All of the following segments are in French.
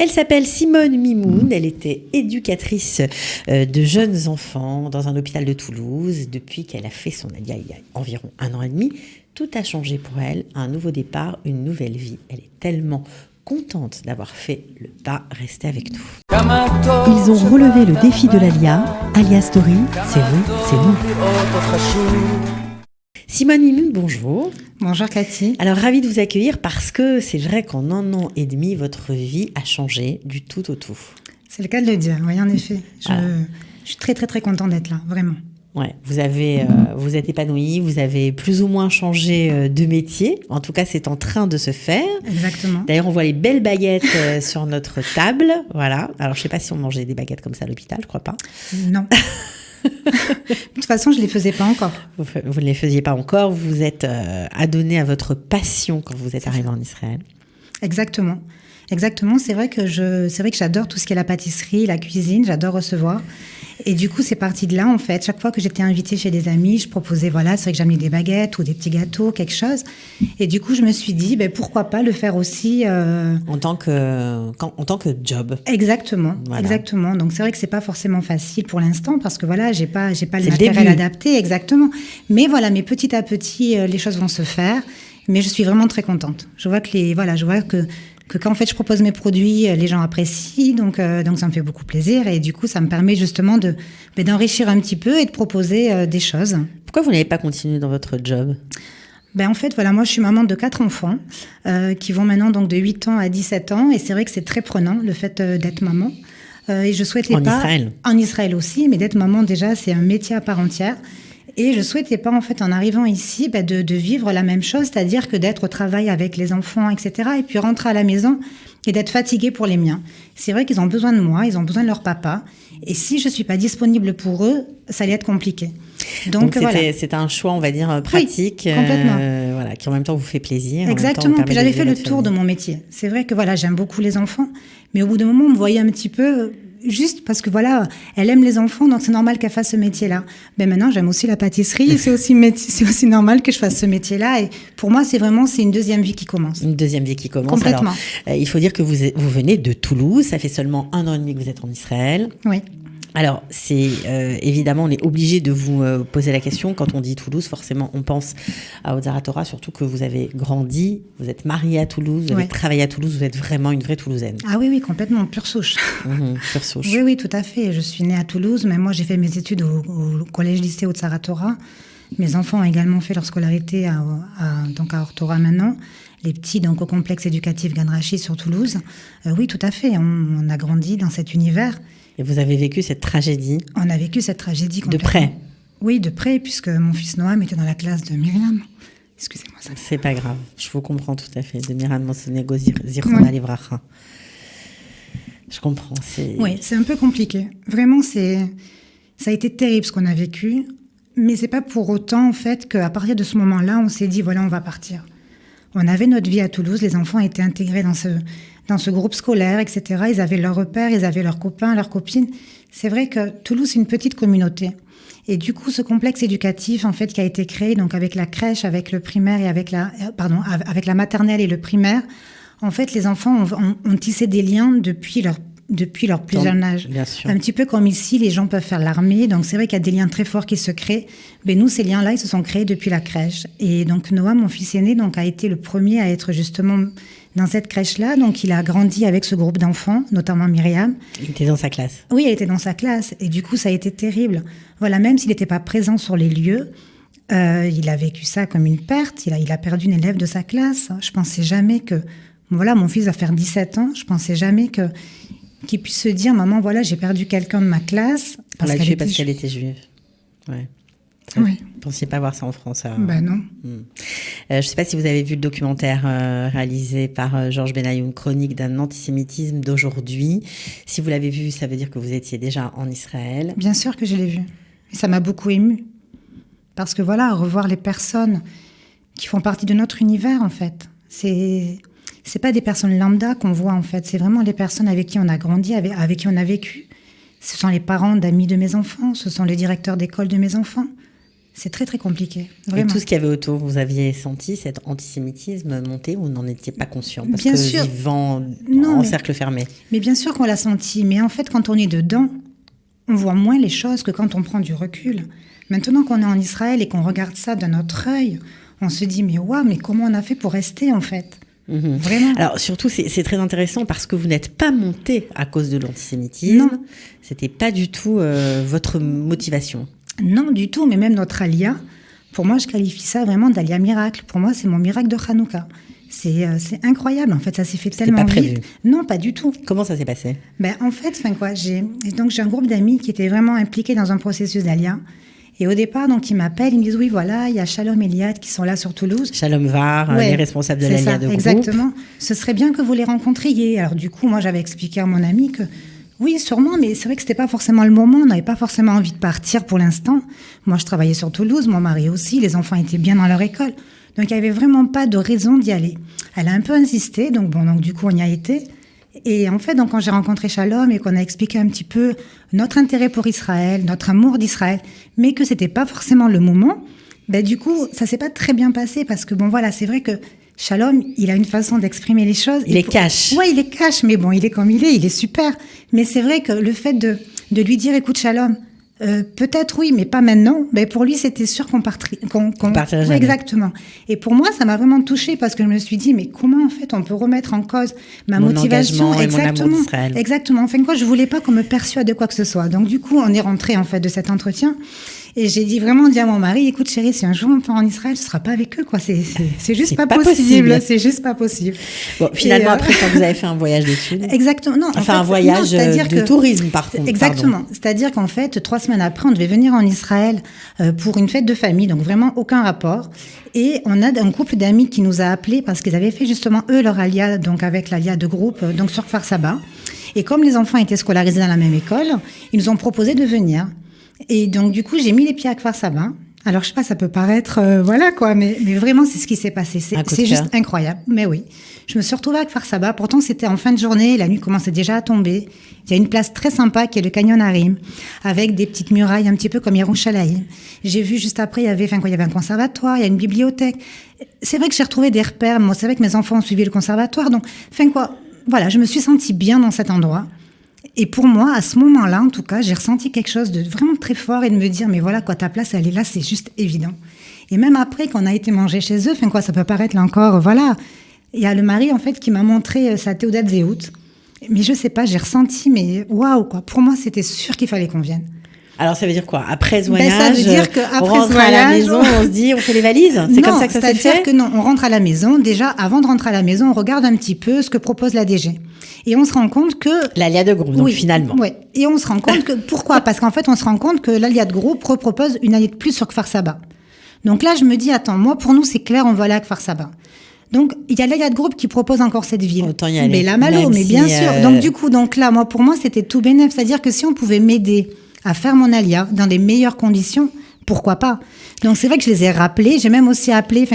Elle s'appelle Simone Mimoun. Elle était éducatrice de jeunes enfants dans un hôpital de Toulouse. Depuis qu'elle a fait son alia il y a environ 1 an et demi, tout a changé pour elle. Un nouveau départ, une nouvelle vie. Elle est tellement contente d'avoir fait le pas. Restez avec nous. Ils ont relevé le défi de l'ALIA. ALIA Story, c'est vous, c'est nous. Simone Mimoun, bonjour. Bonjour Cathy. Alors, ravie de vous accueillir parce que c'est vrai qu'en 1 an et demi, votre vie a changé du tout au tout. C'est le cas de le dire, oui, en effet. Je suis très, très, très contente d'être là, vraiment. Ouais, vous êtes épanouie, vous avez plus ou moins changé de métier. En tout cas, c'est en train de se faire. Exactement. D'ailleurs, on voit les belles baguettes sur notre table. Voilà. Alors, je ne sais pas si on mangeait des baguettes comme ça à l'hôpital, je crois pas. Non. De toute façon, je ne les faisais pas encore. Vous ne les faisiez pas encore. Vous êtes adonné à votre passion quand vous êtes arrivé en Israël. Exactement. Exactement. C'est vrai que j'adore tout ce qui est la pâtisserie, la cuisine. J'adore recevoir. Et du coup, c'est parti de là, en fait. Chaque fois que j'étais invitée chez des amis, je proposais, voilà, c'est vrai que j'amenais des baguettes ou des petits gâteaux, quelque chose. Et du coup, je me suis dit, pourquoi pas le faire aussi... En tant que job. Exactement, voilà. Exactement. Donc, c'est vrai que c'est pas forcément facile pour l'instant parce que voilà, j'ai pas le matériel adapté, exactement. Mais voilà, mais petit à petit, les choses vont se faire. Mais je suis vraiment très contente. Je vois que quand en fait je propose mes produits, les gens apprécient, donc ça me fait beaucoup plaisir et du coup ça me permet justement d'enrichir un petit peu et de proposer des choses. Pourquoi vous n'avez pas continué dans votre job ? En fait, voilà, moi je suis maman de 4 enfants qui vont maintenant donc de 8 ans à 17 ans et c'est vrai que c'est très prenant le fait d'être maman. Et je souhaitais en Israël aussi, mais d'être maman déjà c'est un métier à part entière. Et je souhaitais pas, en fait, en arrivant ici, de vivre la même chose, c'est-à-dire que d'être au travail avec les enfants, etc., et puis rentrer à la maison et d'être fatiguée pour les miens. C'est vrai qu'ils ont besoin de moi, ils ont besoin de leur papa. Et si je suis pas disponible pour eux, ça allait être compliqué. Donc c'était un choix, on va dire, pratique. Oui, complètement. Voilà, qui en même temps vous fait plaisir. Exactement. Puis j'avais fait le tour de mon métier. C'est vrai que voilà, j'aime beaucoup les enfants. Mais au bout d'un moment, on me voyait un petit peu... Juste parce que voilà, elle aime les enfants, donc c'est normal qu'elle fasse ce métier-là. Mais maintenant, j'aime aussi la pâtisserie, c'est aussi normal que je fasse ce métier-là. Et pour moi, c'est une deuxième vie qui commence. Une deuxième vie qui commence. Complètement. Alors, il faut dire que vous venez de Toulouse, ça fait seulement 1 an et demi que vous êtes en Israël. Oui. Alors, c'est évidemment, on est obligé de vous poser la question. Quand on dit Toulouse, forcément, on pense à Ozara Torah, surtout que vous avez grandi, vous êtes mariée à Toulouse, vous avez travaillé à Toulouse, vous êtes vraiment une vraie Toulousaine. Ah oui, complètement, pure souche. Pure souche. Oui, tout à fait. Je suis née à Toulouse, mais moi, j'ai fait mes études au collège-lycée Ozara Torah. Mes enfants ont également fait leur scolarité à Or Torah maintenant. Les petits, donc au complexe éducatif Ganrachi sur Toulouse. Oui, tout à fait. On a grandi dans cet univers. Et vous avez vécu cette tragédie ? On a vécu cette tragédie complètement. De près ? Oui, de près, puisque mon fils Noam était dans la classe de Myriam. Excusez-moi ça. C'est pas grave, je vous comprends tout à fait. De Myriam Monsenego Zichron Alivracha. Je comprends. Oui, c'est un peu compliqué. Vraiment, ça a été terrible ce qu'on a vécu. Mais c'est pas pour autant, en fait, qu'à partir de ce moment-là, on s'est dit, voilà, on va partir. On avait notre vie à Toulouse, les enfants étaient intégrés dans ce groupe scolaire, etc. Ils avaient leurs repères, ils avaient leurs copains, leurs copines. C'est vrai que Toulouse, c'est une petite communauté. Et du coup, ce complexe éducatif, en fait, qui a été créé, donc avec la crèche, avec le primaire et avec la maternelle et le primaire, en fait, les enfants ont tissé des liens depuis leur plus jeune âge. Bien sûr. Un petit peu comme ici, les gens peuvent faire l'armée. Donc, c'est vrai qu'il y a des liens très forts qui se créent. Mais nous, ces liens-là, ils se sont créés depuis la crèche. Et donc, Noah, mon fils aîné, donc, a été le premier à être justement dans cette crèche-là. Donc, il a grandi avec ce groupe d'enfants, notamment Myriam. Il était dans sa classe. Oui, elle était dans sa classe. Et du coup, ça a été terrible. Voilà, même s'il n'était pas présent sur les lieux, il a vécu ça comme une perte. Il a perdu une élève de sa classe. Je pensais jamais que... Voilà, mon fils va faire 17 ans. Je pensais jamais qu'il puisse se dire, maman, voilà, j'ai perdu quelqu'un de ma classe. Parce qu'elle était juive. Ouais. Oui. Vous ne pensiez pas voir ça en France Non. Je ne sais pas si vous avez vu le documentaire réalisé par Georges Benayoun, Chronique d'un antisémitisme d'aujourd'hui. Si vous l'avez vu, ça veut dire que vous étiez déjà en Israël. Bien sûr que je l'ai vu. Et ça m'a beaucoup émue. Parce que voilà, revoir les personnes qui font partie de notre univers, en fait, c'est pas des personnes lambda qu'on voit, en fait. C'est vraiment les personnes avec qui on a grandi, avec qui on a vécu. Ce sont les parents d'amis de mes enfants, ce sont les directeurs d'école de mes enfants. C'est très, très compliqué. Et Vraiment. tout ce qu'il y avait autour, vous aviez senti cet antisémitisme monter ou n'en étiez pas conscient parce Bien que sûr. vivant Non, en mais- cercle fermé. Mais bien sûr qu'on l'a senti. Mais en fait, quand on est dedans, on voit moins les choses que quand on prend du recul. Maintenant qu'on est en Israël et qu'on regarde ça de notre œil, on se dit, mais waouh, mais comment on a fait pour rester, en fait? Vraiment. Alors surtout, c'est très intéressant parce que vous n'êtes pas monté à cause de l'antisémitisme. Non. C'était pas du tout votre motivation. Non, du tout. Mais même notre alia, pour moi, je qualifie ça vraiment d'alia miracle. Pour moi, c'est mon miracle de Hanouka. C'est incroyable, en fait. Ça s'est fait tellement pas prévu. vite. Non, pas du tout. Comment ça s'est passé? Ben, en fait, j'ai un groupe d'amis qui étaient vraiment impliqués dans un processus d'alia. Et au départ, donc, ils m'appellent, ils me disent, oui, voilà, il y a Shalom et Liat qui sont là sur Toulouse. Shalom Var, Ouais, les responsables de c'est l'Alia ça, de groupe. exactement. Ce serait bien que vous les rencontriez. Alors du coup, moi, j'avais expliqué à mon ami que oui, sûrement, mais c'est vrai que c'était pas forcément le moment. On n'avait pas forcément envie de partir pour l'instant. Moi, je travaillais sur Toulouse, mon mari aussi. Les enfants étaient bien dans leur école. Donc, il n'y avait vraiment pas de raison d'y aller. Elle a un peu insisté. Donc du coup, on y a été. Et en fait, donc, quand j'ai rencontré Shalom et qu'on a expliqué un petit peu notre intérêt pour Israël, notre amour d'Israël, mais que c'était pas forcément le moment, ben, du coup, ça s'est pas très bien passé parce que bon, voilà, c'est vrai que Shalom, il a une façon d'exprimer les choses. Il est cash. Ouais, il est cash, mais bon, il est comme il est super. Mais c'est vrai que le fait de lui dire, écoute, Shalom, peut-être oui, mais pas maintenant. Ben pour lui, c'était sûr qu'on partirait partirait jamais. Exactement. Et pour moi, ça m'a vraiment touchée parce que je me suis dit, mais comment en fait on peut remettre en cause ma Mon motivation, engagement et mon amour exactement, d'Israël. exactement. Enfin quoi, je voulais pas qu'on me persuade de quoi que ce soit. Donc du coup, on est rentré en fait de cet entretien. Et j'ai dit à mon mari, écoute chérie, si un jour on part en Israël, ce sera pas avec eux, quoi. C'est juste pas possible. C'est juste pas possible. Bon, finalement, Et, après, quand vous avez fait un voyage d'études. Exactement. Non, en Enfin, fait, un voyage c'est-à-dire de tourisme, par contre. Exactement. C'est-à-dire qu'en fait, 3 semaines après, on devait venir en Israël pour une fête de famille, donc vraiment aucun rapport. Et on a un couple d'amis qui nous a appelés parce qu'ils avaient fait justement, eux, leur alia, donc avec l'alia de groupe, donc sur Kfar Saba. Et comme les enfants étaient scolarisés dans la même école, ils nous ont proposé de venir. Et donc, du coup, j'ai mis les pieds à Kfar Saba. Alors, je sais pas, ça peut paraître, voilà quoi, mais vraiment, c'est ce qui s'est passé. C'est juste incroyable. Mais oui. Je me suis retrouvée à Kfar Saba. Pourtant, c'était en fin de journée. La nuit commençait déjà à tomber. Il y a une place très sympa qui est le Canyon Harim, avec des petites murailles un petit peu comme Yerushalayim. J'ai vu juste après, il y avait un conservatoire, il y a une bibliothèque. C'est vrai que j'ai retrouvé des repères. Moi, c'est vrai que mes enfants ont suivi le conservatoire. Donc, voilà, je me suis sentie bien dans cet endroit. Et pour moi, à ce moment-là, en tout cas, j'ai ressenti quelque chose de vraiment très fort et de me dire, mais voilà, quoi, ta place, elle est là, c'est juste évident. Et même après, quand on a été manger chez eux, ça peut paraître là encore, voilà. Il y a le mari, en fait, qui m'a montré sa Théodat Zéhout. Mais je sais pas, j'ai ressenti, mais waouh, quoi. Pour moi, c'était sûr qu'il fallait qu'on vienne. Alors, ça veut dire quoi? Après ce voyage, ça veut dire qu'après on rentre ce voyage, à la maison, on se dit, on fait les valises? C'est comme ça que ça s'est fait? C'est-à-dire que non, on rentre à la maison. Déjà, avant de rentrer à la maison, on regarde un petit peu ce que propose la DG. Et on se rend compte que... L'Alia de groupe, donc finalement. Oui, et on se rend compte que... Pourquoi? Parce qu'en fait, on se rend compte que l'Alia de groupe propose une année de plus sur Kfar Saba. Donc là, je me dis, attends, moi, pour nous, c'est clair, on va aller à Kfar Saba. Donc, il y a l'Alia de groupe qui propose encore cette ville. Autant y aller. Mais la Malo, mais bien sûr. Donc, du coup, là, moi, pour moi, c'était tout bénef. C'est-à-dire que si on pouvait m'aider à faire mon alia dans les meilleures conditions, pourquoi pas? Donc c'est vrai que je les ai rappelés, j'ai même aussi appelé,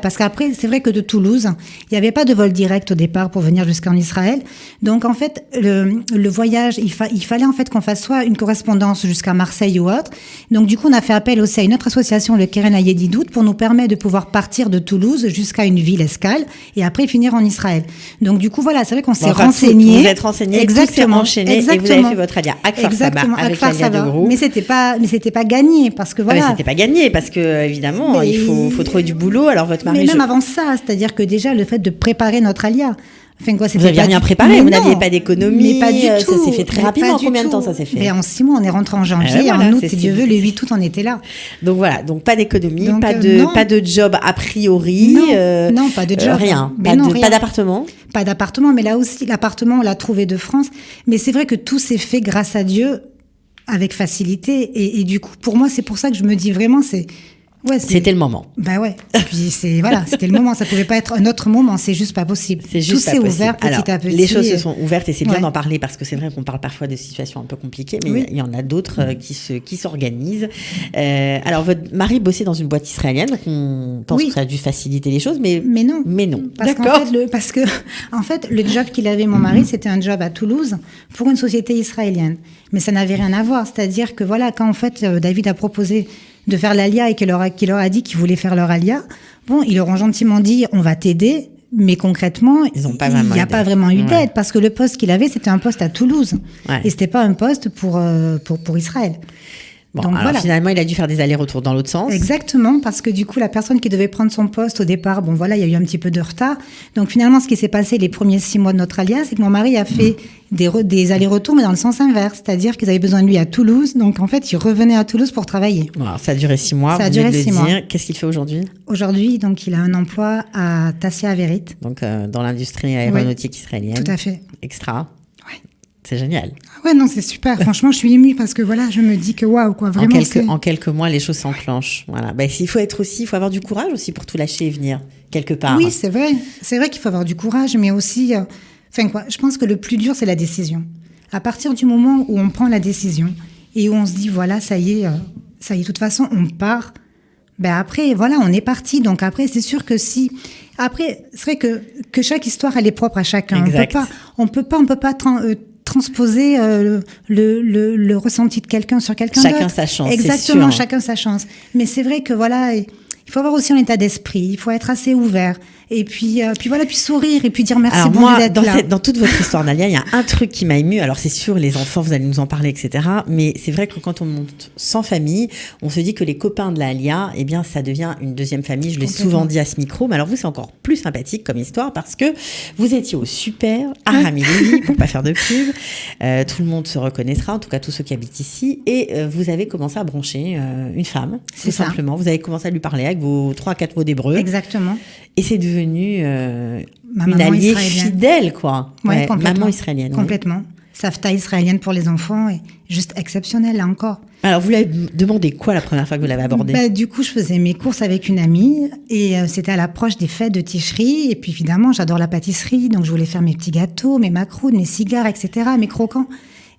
parce qu'après, c'est vrai que de Toulouse, il n'y avait pas de vol direct au départ pour venir jusqu'en Israël. Donc en fait, le voyage, il fallait en fait qu'on fasse soit une correspondance jusqu'à Marseille ou autre. Donc du coup, on a fait appel aussi à une autre association, le Keren Ayedidout, pour nous permettre de pouvoir partir de Toulouse jusqu'à une ville escale et après finir en Israël. Donc du coup, voilà, c'est vrai qu'on s'est renseigné. Vous êtes renseigné, exactement, tout s'est enchaîné et vous avez fait votre alia à Kfar Saba avec l'Alia de groupe. Mais c'était pas gagné parce que voilà. Ah, mais c'était pas gagné parce que évidemment, il faut trouver du boulot. Alors votre mari. Mais même avant ça, c'est-à-dire que déjà le fait de préparer notre alia. Vous n'aviez rien préparé, vous n'aviez pas d'économie. Mais pas du tout. Ça s'est fait très rapidement. En combien de temps ça s'est fait? Mais en 6 mois, on est rentré en janvier. Et en août, si Dieu veut, le 8 août, on était là. Donc voilà, donc pas d'économie, pas de job a priori. Non, pas de job. Rien. Pas d'appartement. Pas d'appartement, mais là aussi, l'appartement, on l'a trouvé de France. Mais c'est vrai que tout s'est fait grâce à Dieu avec facilité. Et du coup, pour moi, c'est pour ça que je me dis vraiment, c'était le moment. Bah ouais. Et puis c'était le moment. Ça pouvait pas être un autre moment. C'est juste pas possible. C'est juste tout s'est ouvert petit à petit. Les choses se sont ouvertes et c'est bien d'en parler parce que c'est vrai qu'on parle parfois de situations un peu compliquées, mais il y en a d'autres qui s'organisent. Alors votre mari bossait dans une boîte israélienne, donc on pense que ça a dû faciliter les choses, mais non. Parce que en fait, le job qu'il avait, mon mari, c'était un job à Toulouse pour une société israélienne. Mais ça n'avait rien à voir. C'est-à-dire que voilà, quand en fait David a proposé de faire l'Alia et qui leur a dit qu'ils voulaient faire leur Alia. Bon, ils leur ont gentiment dit, on va t'aider. Mais concrètement, il n'y a pas vraiment eu d'aide parce que le poste qu'il avait, c'était un poste à Toulouse. Ouais. Et c'était pas un poste pour Israël. Bon, donc alors finalement, il a dû faire des allers-retours dans l'autre sens. Exactement, parce que du coup, la personne qui devait prendre son poste au départ, bon voilà, il y a eu un petit peu de retard. Donc finalement, ce qui s'est passé les premiers 6 mois de notre Alia, c'est que mon mari a fait des allers-retours, mais dans le sens inverse. C'est-à-dire qu'ils avaient besoin de lui à Toulouse. Donc en fait, il revenait à Toulouse pour travailler. Bon, alors, ça a duré 6 mois. Ça a duré 6 mois. Qu'est-ce qu'il fait aujourd'hui ? Aujourd'hui, donc, il a un emploi à Tassia Averit. Donc dans l'industrie aéronautique israélienne. Tout à fait. Extra. C'est génial. Ouais, non, c'est super. Franchement, je suis émue parce que voilà, je me dis que waouh, quoi. Vraiment, en quelques mois, les choses s'enclenchent. Voilà. Ben, il faut avoir du courage aussi pour tout lâcher et venir quelque part. Oui, c'est vrai. C'est vrai qu'il faut avoir du courage, mais aussi, je pense que le plus dur, c'est la décision. À partir du moment où on prend la décision et où on se dit voilà, ça y est, de toute façon, on part. Ben après, voilà, on est parti. Donc après, c'est sûr que après, c'est vrai que chaque histoire, elle est propre à chacun. Exact. On peut pas transposer le ressenti de quelqu'un sur quelqu'un d'autre. Chacun sa chance. Exactement, c'est sûr. chacun sa chance. Mais c'est vrai que voilà, il faut avoir aussi un état d'esprit. Il faut être assez ouvert. Et puis sourire et puis dire merci. Alors bon moi, d'être là. dans toute votre histoire, Nalia, il y a un truc qui m'a émue. Alors c'est sûr, les enfants, vous allez nous en parler, etc. Mais c'est vrai que quand on monte sans famille, on se dit que les copains de la Alia, eh bien, ça devient une deuxième famille. Je l'ai souvent dit à ce micro. Mais alors vous, c'est encore plus sympathique comme histoire parce que vous étiez au super à Rami Lévy, pour pas faire de pub. Tout le monde se reconnaîtra, en tout cas tous ceux qui habitent ici. Et vous avez commencé à brancher une femme, tout simplement. Vous avez commencé à lui parler avec vos 3-4 mots d'hébreu. Exactement. Et c'est devenu une alliée fidèle, quoi. Ouais, maman israélienne. Complètement. Safta israélienne pour les enfants est juste exceptionnelle, là encore. Alors, vous l'avez demandé quoi la première fois que vous l'avez abordée ? Du coup, je faisais mes courses avec une amie et c'était à l'approche des fêtes de Tishri. Et puis, évidemment, j'adore la pâtisserie. Donc, je voulais faire mes petits gâteaux, mes macrounes, mes cigares, etc., mes croquants.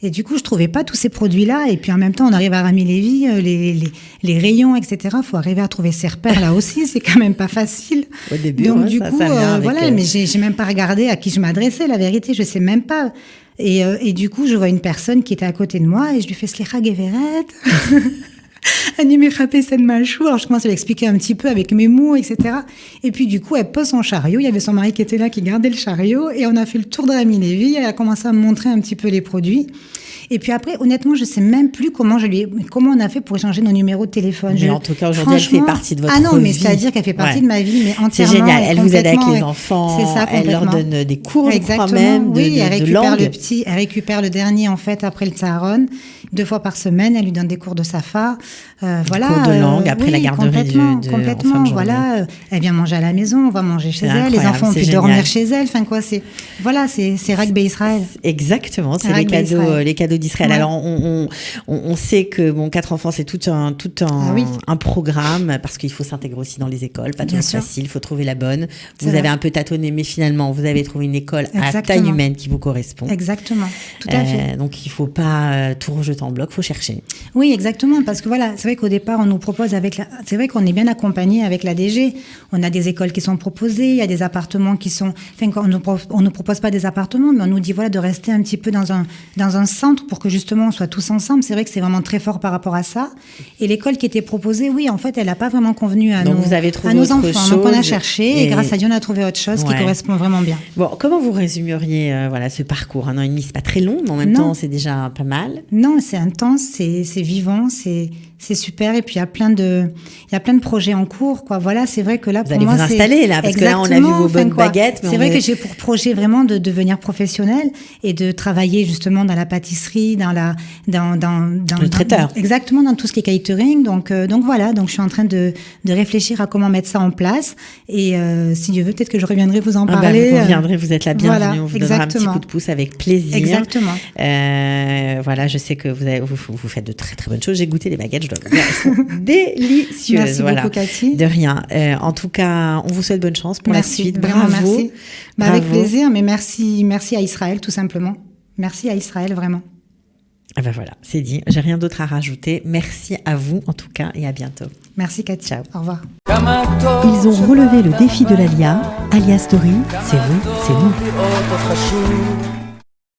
Et du coup, je trouvais pas tous ces produits-là. Et puis, en même temps, on arrive à Rami Lévy, les rayons, etc. Faut arriver à trouver ses repères là aussi. C'est quand même pas facile. Au début, donc, ouais, du coup, voilà. Mais j'ai même pas regardé à qui je m'adressais. La vérité, je sais même pas. Et du coup, je vois une personne qui était à côté de moi et je lui fais Slicha Geveret. Animé frappé scène machou. Alors je commence à lui expliquer un petit peu avec mes mots, etc. Et puis du coup, elle pose son chariot. Il y avait son mari qui était là, qui gardait le chariot. Et on a fait le tour de Rami Lévy. Elle a commencé à me montrer un petit peu les produits. Et puis après, honnêtement, je sais même plus comment on a fait pour échanger nos numéros de téléphone. Mais en tout cas, aujourd'hui, elle fait partie de votre vie. Ah non, mais c'est-à-dire qu'elle fait partie de ma vie, mais entièrement. C'est génial. Elle vous aide avec les enfants. C'est ça, elle leur donne des cours, exactement. Je crois même, oui, elle récupère langue. Elle récupère le dernier, en fait, après le Tsaharon. 2 fois par semaine, elle lui donne des cours de Safa. Voilà. Cours de langue, après la garderie complètement. Voilà. Elle vient manger à la maison, on va manger chez elle. Les enfants ont pu dormir chez elle. Enfin, quoi, c'est Rugby Israël. Exactement. C'est les cadeaux d'Israël. Alors, on sait que 4 enfants, c'est tout un programme parce qu'il faut s'intégrer aussi dans les écoles. Pas toujours facile. Il faut trouver la bonne. Vous avez un peu tâtonné, mais finalement, vous avez trouvé une école à taille humaine qui vous correspond. Exactement. Tout à fait. Donc, il faut pas tout rejeter en bloc. Il faut chercher. Oui, exactement. Parce que voilà, c'est vrai qu'au départ, on nous propose c'est vrai qu'on est bien accompagné avec la DG. On a des écoles qui sont proposées. Il y a des appartements qui sont, on nous propose pas des appartements, mais on nous dit voilà de rester un petit peu dans un centre pour que justement on soit tous ensemble. C'est vrai que c'est vraiment très fort par rapport à ça. Et l'école qui était proposée, oui, en fait, elle n'a pas vraiment convenu à nos enfants. Donc on a cherché et grâce à Dieu, on a trouvé autre chose qui correspond vraiment bien. Bon, comment vous résumeriez ce parcours ? 1 an et demi, c'est pas très long, mais en même temps, c'est déjà pas mal. Non, c'est intense, c'est vivant, c'est super. Et puis il y a plein de projets en cours, quoi. Voilà, c'est vrai que là, pour moi, vous allez vous installer là, parce que là, on a vu vos bonnes baguettes. C'est vrai que j'ai pour projet vraiment de devenir professionnelle et de travailler justement dans la pâtisserie, dans le traiteur. Exactement, dans tout ce qui est catering. Donc voilà, donc je suis en train de réfléchir à comment mettre ça en place. Et si Dieu veut, peut-être que je reviendrai vous en parler. Vous reviendrez, vous êtes la bienvenue. Voilà, on vous donnera un petit coup de pouce avec plaisir. Exactement. Voilà, je sais que vous faites de très très bonnes choses. J'ai goûté les baguettes, je dois vous dire, elles sont délicieuses. Merci beaucoup, Cathy. De rien. En tout cas, on vous souhaite bonne chance pour la suite. Vraiment, bravo. Merci. Avec plaisir, mais merci à Israël, tout simplement. Merci à Israël, vraiment. Ah ben voilà, c'est dit. J'ai rien d'autre à rajouter. Merci à vous, en tout cas, et à bientôt. Merci, Cathy. Ciao. Au revoir. Ils ont relevé le défi de l'Alia. Alia Story, c'est vous, c'est nous.